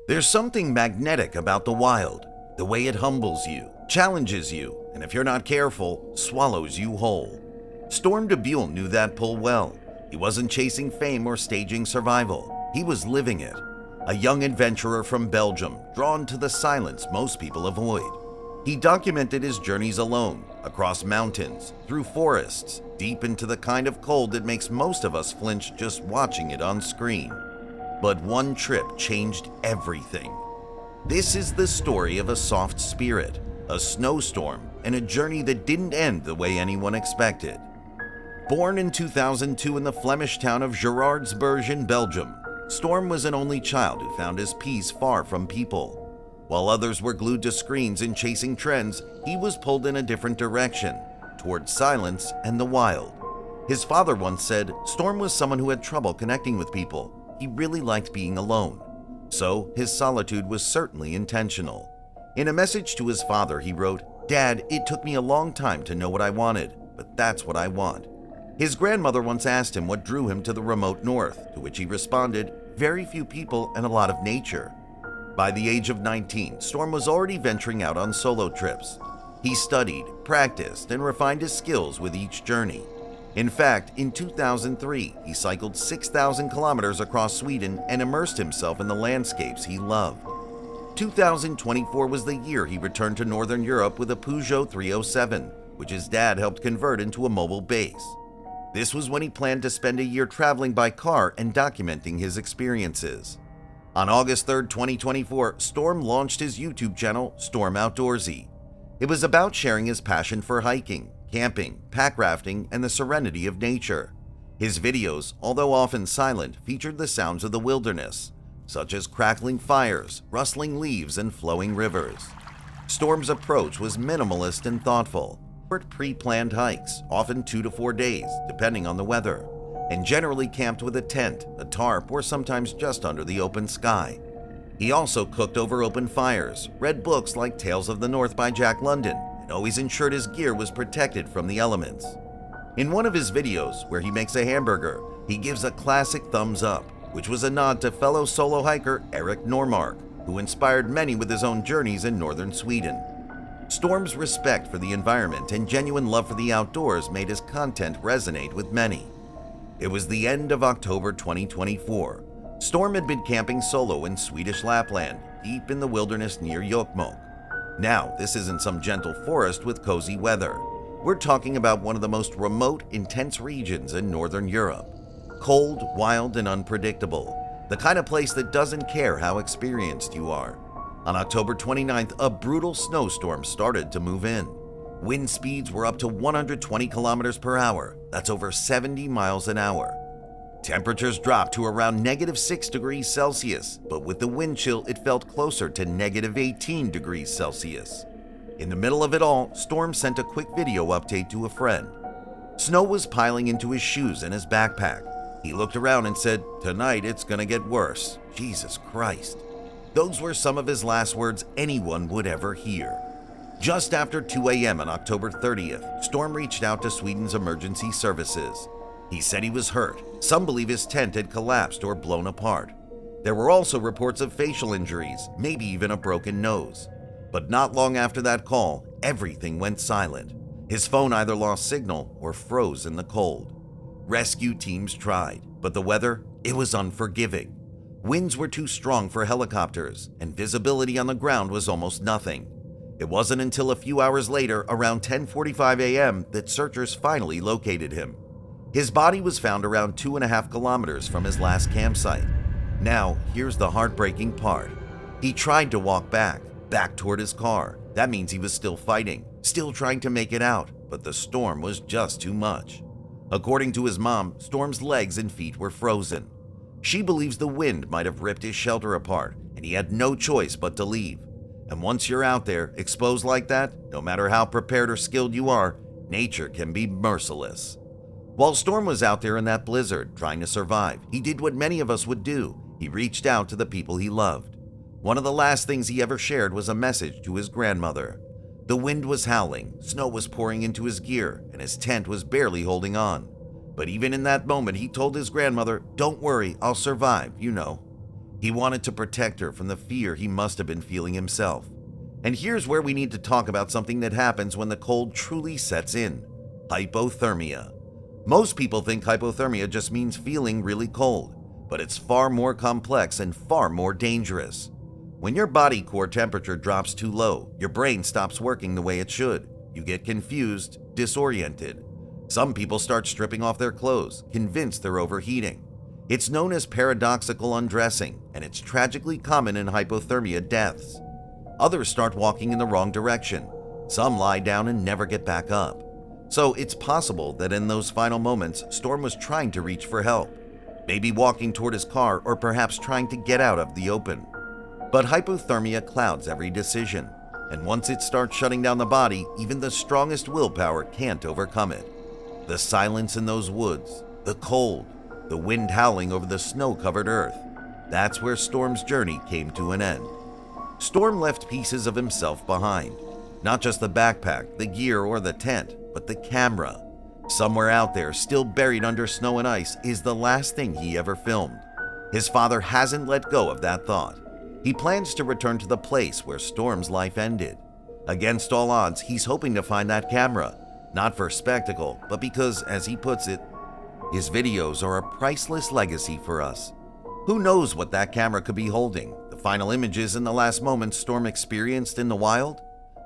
There's something magnetic about the wild, the way it humbles you, challenges you, and if you're not careful, swallows you whole. Storm DeBuel knew that pull well. He wasn't chasing fame or staging survival. He was living it. A young adventurer from Belgium, drawn to the silence most people avoid. He documented his journeys alone, across mountains, through forests, deep into the kind of cold that makes most of us flinch just watching it on screen. But one trip changed everything. This is the story of a soft spirit, a snowstorm, and a journey that didn't end the way anyone expected. Born in 2002 in the Flemish town of Geraardsberg in Belgium, Storm was an only child who found his peace far from people. While others were glued to screens and chasing trends, he was pulled in a different direction, towards silence and the wild. His father once said Storm was someone who had trouble connecting with people. He really liked being alone. So his solitude was certainly intentional. In a message to his father, he wrote, "Dad, it took me a long time to know what I wanted, but that's what I want." His grandmother once asked him what drew him to the remote north, to which he responded, "Very few people and a lot of nature." By the age of 19, Storm was already venturing out on solo trips. He studied, practiced, and refined his skills with each journey. In fact, in 2003, he cycled 6,000 kilometers across Sweden and immersed himself in the landscapes he loved. 2024 was the year he returned to Northern Europe with a Peugeot 307, which his dad helped convert into a mobile base. This was when he planned to spend a year traveling by car and documenting his experiences. On August 3rd, 2024, Storm launched his YouTube channel, Storm Outdoorsy. It was about sharing his passion for hiking, camping, pack rafting, and the serenity of nature. His videos, although often silent, featured the sounds of the wilderness, such as crackling fires, rustling leaves, and flowing rivers. Storm's approach was minimalist and thoughtful. Short pre-planned hikes, often 2 to 4 days, depending on the weather, and generally camped with a tent, a tarp, or sometimes just under the open sky. He also cooked over open fires, read books like Tales of the North by Jack London, and always ensured his gear was protected from the elements. In one of his videos, where he makes a hamburger, he gives a classic thumbs up, which was a nod to fellow solo hiker Eric Normark, who inspired many with his own journeys in northern Sweden. Storm's respect for the environment and genuine love for the outdoors made his content resonate with many. It was the end of October 2024. Storm had been camping solo in Swedish Lapland, deep in the wilderness near Jokkmokk. Now, this isn't some gentle forest with cozy weather. We're talking about one of the most remote, intense regions in Northern Europe. Cold, wild, and unpredictable. The kind of place that doesn't care how experienced you are. On October 29th, a brutal snowstorm started to move in. Wind speeds were up to 120 kilometers per hour. That's over 70 miles an hour. Temperatures dropped to around -6 degrees Celsius, but with the wind chill, it felt closer to -18 degrees Celsius. In the middle of it all, Storm sent a quick video update to a friend. Snow was piling into his shoes and his backpack. He looked around and said, "Tonight it's gonna get worse. Jesus Christ." Those were some of his last words anyone would ever hear. Just after 2 a.m. on October 30th, Storm reached out to Sweden's emergency services. He said he was hurt. Some believe his tent had collapsed or blown apart. There were also reports of facial injuries, maybe even a broken nose. But not long after that call, everything went silent. His phone either lost signal or froze in the cold. Rescue teams tried, but the weather, it was unforgiving. Winds were too strong for helicopters, and visibility on the ground was almost nothing. It wasn't until a few hours later, around 10:45 a.m., that searchers finally located him. His body was found around 2.5 kilometers from his last campsite. Now, here's the heartbreaking part. He tried to walk back toward his car. That means he was still fighting, still trying to make it out, but the storm was just too much. According to his mom, Storm's legs and feet were frozen. She believes the wind might have ripped his shelter apart, and he had no choice but to leave. And once you're out there, exposed like that, no matter how prepared or skilled you are, nature can be merciless. While Storm was out there in that blizzard, trying to survive, he did what many of us would do. He reached out to the people he loved. One of the last things he ever shared was a message to his grandmother. The wind was howling, snow was pouring into his gear, and his tent was barely holding on. But even in that moment, he told his grandmother, "Don't worry, I'll survive, you know." He wanted to protect her from the fear he must have been feeling himself. And here's where we need to talk about something that happens when the cold truly sets in: hypothermia. Most people think hypothermia just means feeling really cold, but it's far more complex and far more dangerous. When your body core temperature drops too low, your brain stops working the way it should. You get confused, disoriented. Some people start stripping off their clothes, convinced they're overheating. It's known as paradoxical undressing, and it's tragically common in hypothermia deaths. Others start walking in the wrong direction. Some lie down and never get back up. So it's possible that in those final moments, Storm was trying to reach for help, maybe walking toward his car or perhaps trying to get out of the open. But hypothermia clouds every decision, and once it starts shutting down the body, even the strongest willpower can't overcome it. The silence in those woods, the cold, the wind howling over the snow-covered earth. That's where Storm's journey came to an end. Storm left pieces of himself behind. Not just the backpack, the gear, or the tent, but the camera. Somewhere out there, still buried under snow and ice, is the last thing he ever filmed. His father hasn't let go of that thought. He plans to return to the place where Storm's life ended. Against all odds, he's hoping to find that camera, not for spectacle, but because, as he puts it, his videos are a priceless legacy for us. Who knows what that camera could be holding? The final images and the last moments Storm experienced in the wild?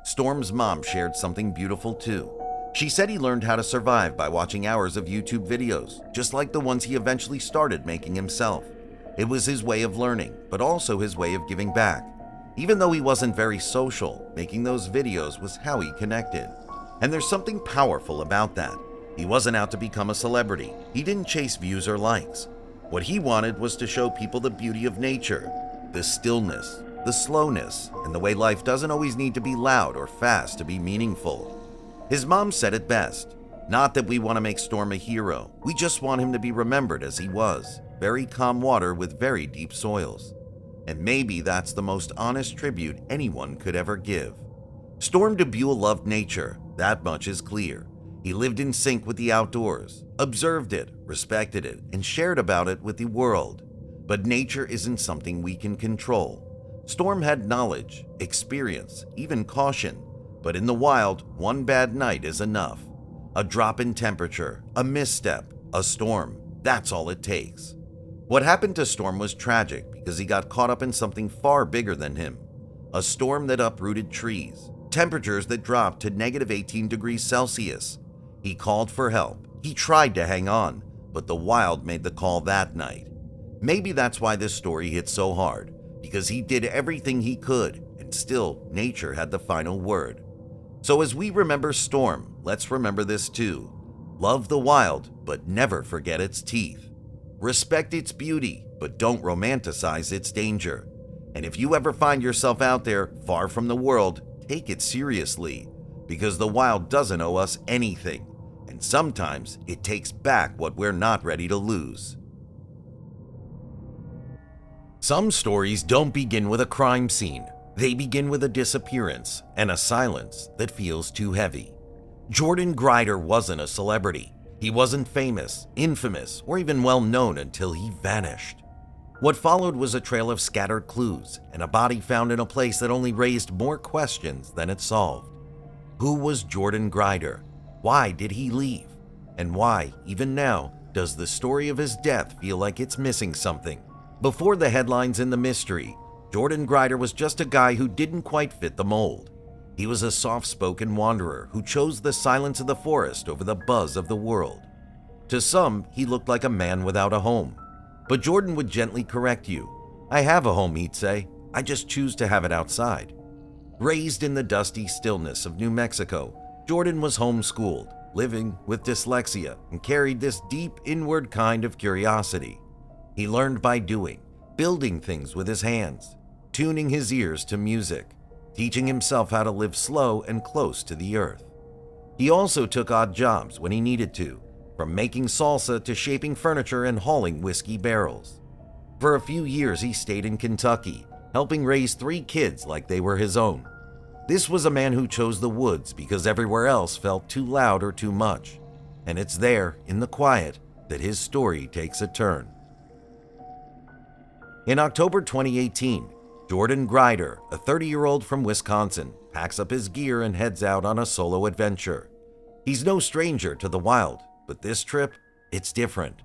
Storm's mom shared something beautiful too. She said he learned how to survive by watching hours of YouTube videos, just like the ones he eventually started making himself. It was his way of learning, but also his way of giving back. Even though he wasn't very social, making those videos was how he connected. And there's something powerful about that. He wasn't out to become a celebrity. He didn't chase views or likes. What he wanted was to show people the beauty of nature, the stillness, the slowness, and the way life doesn't always need to be loud or fast to be meaningful. His mom said it best. Not that we want to make Storm a hero. We just want him to be remembered as he was. Very calm water with very deep soils. And maybe that's the most honest tribute anyone could ever give. Storm Dubuel loved nature. That much is clear. He lived in sync with the outdoors, observed it, respected it, and shared about it with the world. But nature isn't something we can control. Storm had knowledge, experience, even caution. But in the wild, one bad night is enough. A drop in temperature, a misstep, a storm. That's all it takes. What happened to Storm was tragic because he got caught up in something far bigger than him. A storm that uprooted trees, temperatures that dropped to -18 degrees Celsius. He called for help. He tried to hang on, but the wild made the call that night. Maybe that's why this story hit so hard, because he did everything he could, and still nature had the final word. So as we remember Storm, let's remember this too. Love the wild, but never forget its teeth. Respect its beauty, but don't romanticize its danger. And if you ever find yourself out there, far from the world, take it seriously, because the wild doesn't owe us anything, and sometimes it takes back what we're not ready to lose. Some stories don't begin with a crime scene. They begin with a disappearance and a silence that feels too heavy. Jordan Grider wasn't a celebrity. He wasn't famous, infamous, or even well known until he vanished. What followed was a trail of scattered clues and a body found in a place that only raised more questions than it solved. Who was Jordan Grider? Why did he leave? And why, even now, does the story of his death feel like it's missing something? Before the headlines and the mystery, Jordan Grider was just a guy who didn't quite fit the mold. He was a soft-spoken wanderer who chose the silence of the forest over the buzz of the world. To some, he looked like a man without a home. But Jordan would gently correct you. I have a home, he'd say. I just choose to have it outside. Raised in the dusty stillness of New Mexico, Jordan was homeschooled, living with dyslexia, and carried this deep inward kind of curiosity. He learned by doing, building things with his hands, tuning his ears to music, teaching himself how to live slow and close to the earth. He also took odd jobs when he needed to, from making salsa to shaping furniture and hauling whiskey barrels. For a few years, he stayed in Kentucky, helping raise 3 kids like they were his own. This was a man who chose the woods because everywhere else felt too loud or too much. And it's there, in the quiet, that his story takes a turn. In October 2018, Jordan Grider, a 30-year-old from Wisconsin, packs up his gear and heads out on a solo adventure. He's no stranger to the wild, but this trip, it's different.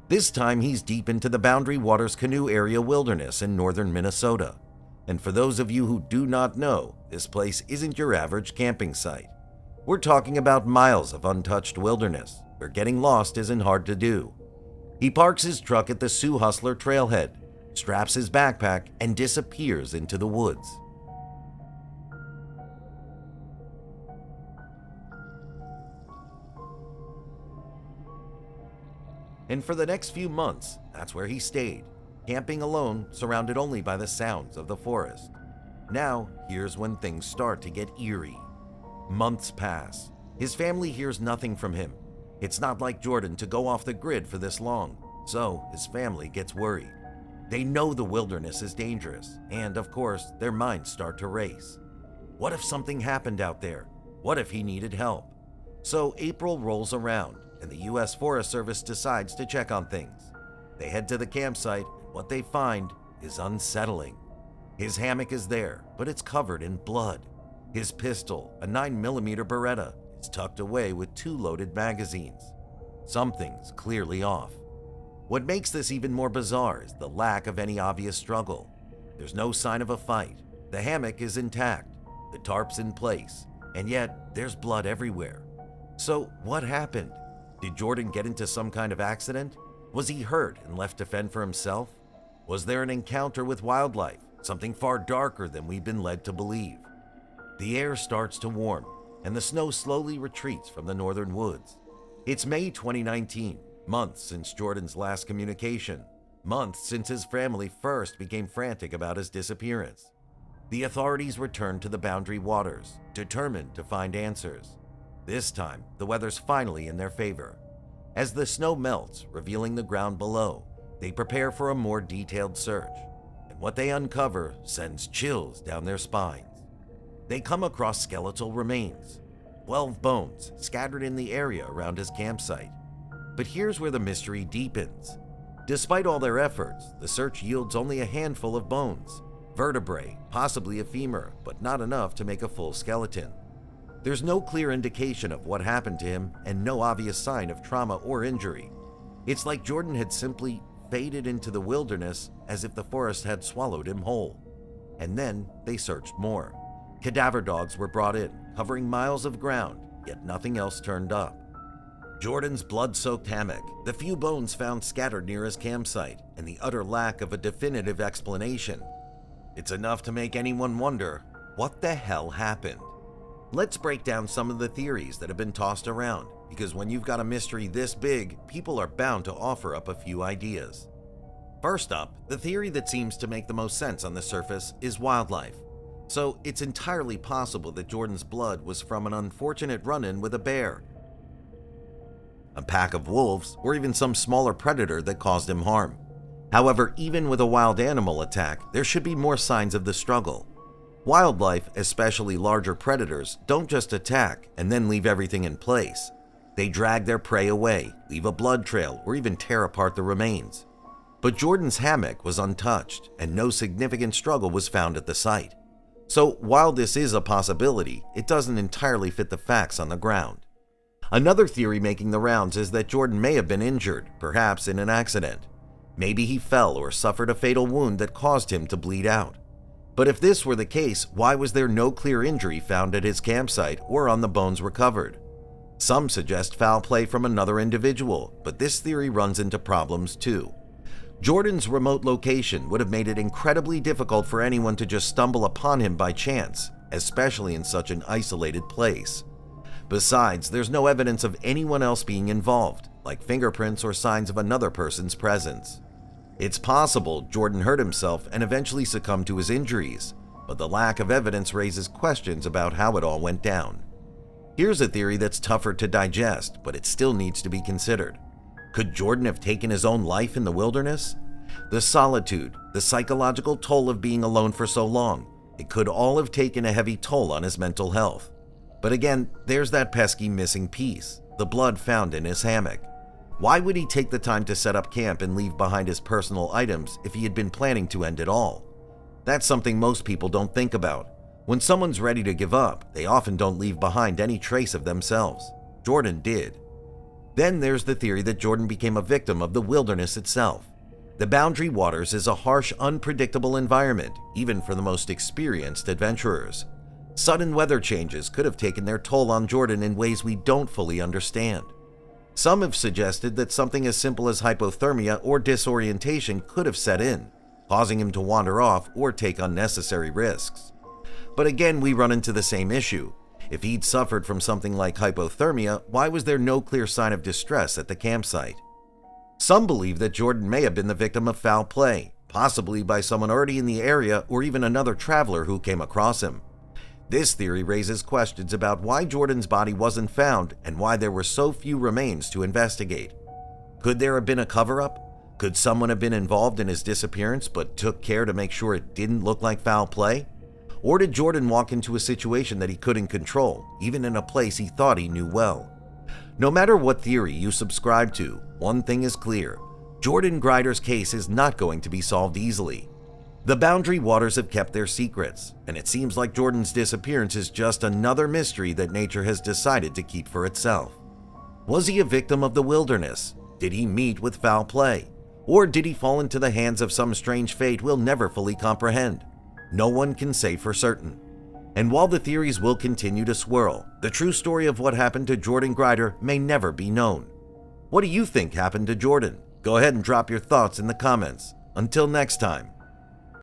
This time he's deep into the Boundary Waters Canoe Area Wilderness in northern Minnesota. And for those of you who do not know, this place isn't your average camping site. We're talking about miles of untouched wilderness, where getting lost isn't hard to do. He parks his truck at the Sioux Hustler trailhead, straps his backpack, and disappears into the woods. And for the next few months, that's where he stayed, camping alone, surrounded only by the sounds of the forest. Now, here's when things start to get eerie. Months pass. His family hears nothing from him. It's not like Jordan to go off the grid for this long, so his family gets worried. They know the wilderness is dangerous, and of course, their minds start to race. What if something happened out there? What if he needed help? So April rolls around, and the U.S. Forest Service decides to check on things. They head to the campsite, and what they find is unsettling. His hammock is there, but it's covered in blood. His pistol, a 9mm Beretta, is tucked away with 2 loaded magazines. Something's clearly off. What makes this even more bizarre is the lack of any obvious struggle. There's no sign of a fight. The hammock is intact, the tarp's in place, and yet there's blood everywhere. So what happened? Did Jordan get into some kind of accident? Was he hurt and left to fend for himself? Was there an encounter with wildlife, something far darker than we've been led to believe? The air starts to warm, and the snow slowly retreats from the northern woods. It's May 2019, months since Jordan's last communication, months since his family first became frantic about his disappearance. The authorities return to the Boundary Waters, determined to find answers. This time, the weather's finally in their favor. As the snow melts, revealing the ground below, they prepare for a more detailed search, and what they uncover sends chills down their spines. They come across skeletal remains, 12 bones scattered in the area around his campsite. But here's where the mystery deepens. Despite all their efforts, the search yields only a handful of bones, vertebrae, possibly a femur, but not enough to make a full skeleton. There's no clear indication of what happened to him and no obvious sign of trauma or injury. It's like Jordan had simply faded into the wilderness as if the forest had swallowed him whole. And then they searched more. Cadaver dogs were brought in, covering miles of ground, yet nothing else turned up. Jordan's blood-soaked hammock, the few bones found scattered near his campsite, and the utter lack of a definitive explanation. It's enough to make anyone wonder, what the hell happened? Let's break down some of the theories that have been tossed around, because when you've got a mystery this big, people are bound to offer up a few ideas. First up, the theory that seems to make the most sense on the surface is wildlife. So it's entirely possible that Jordan's blood was from an unfortunate run-in with a bear, a pack of wolves, or even some smaller predator that caused him harm. However, even with a wild animal attack, there should be more signs of the struggle. Wildlife, especially larger predators, don't just attack and then leave everything in place. They drag their prey away, leave a blood trail, or even tear apart the remains. But Jordan's hammock was untouched, and no significant struggle was found at the site. So while this is a possibility, it doesn't entirely fit the facts on the ground. Another theory making the rounds is that Jordan may have been injured, perhaps in an accident. Maybe he fell or suffered a fatal wound that caused him to bleed out. But if this were the case, why was there no clear injury found at his campsite or on the bones recovered? Some suggest foul play from another individual, but this theory runs into problems too. Jordan's remote location would have made it incredibly difficult for anyone to just stumble upon him by chance, especially in such an isolated place. Besides, there's no evidence of anyone else being involved, like fingerprints or signs of another person's presence. It's possible Jordan hurt himself and eventually succumbed to his injuries, but the lack of evidence raises questions about how it all went down. Here's a theory that's tougher to digest, but it still needs to be considered. Could Jordan have taken his own life in the wilderness? The solitude, the psychological toll of being alone for so long, it could all have taken a heavy toll on his mental health. But again, there's that pesky missing piece, the blood found in his hammock. Why would he take the time to set up camp and leave behind his personal items if he had been planning to end it all? That's something most people don't think about. When someone's ready to give up, they often don't leave behind any trace of themselves. Jordan did. Then there's the theory that Jordan became a victim of the wilderness itself. The Boundary Waters is a harsh, unpredictable environment, even for the most experienced adventurers. Sudden weather changes could have taken their toll on Jordan in ways we don't fully understand. Some have suggested that something as simple as hypothermia or disorientation could have set in, causing him to wander off or take unnecessary risks. But again, we run into the same issue. If he'd suffered from something like hypothermia, why was there no clear sign of distress at the campsite? Some believe that Jordan may have been the victim of foul play, possibly by someone already in the area or even another traveler who came across him. This theory raises questions about why Jordan's body wasn't found and why there were so few remains to investigate. Could there have been a cover-up? Could someone have been involved in his disappearance but took care to make sure it didn't look like foul play? Or did Jordan walk into a situation that he couldn't control, even in a place he thought he knew well? No matter what theory you subscribe to, one thing is clear: Jordan Grider's case is not going to be solved easily. The Boundary Waters have kept their secrets, and it seems like Jordan's disappearance is just another mystery that nature has decided to keep for itself. Was he a victim of the wilderness? Did he meet with foul play? Or did he fall into the hands of some strange fate we'll never fully comprehend? No one can say for certain. And while the theories will continue to swirl, the true story of what happened to Jordan Grider may never be known. What do you think happened to Jordan? Go ahead and drop your thoughts in the comments. Until next time.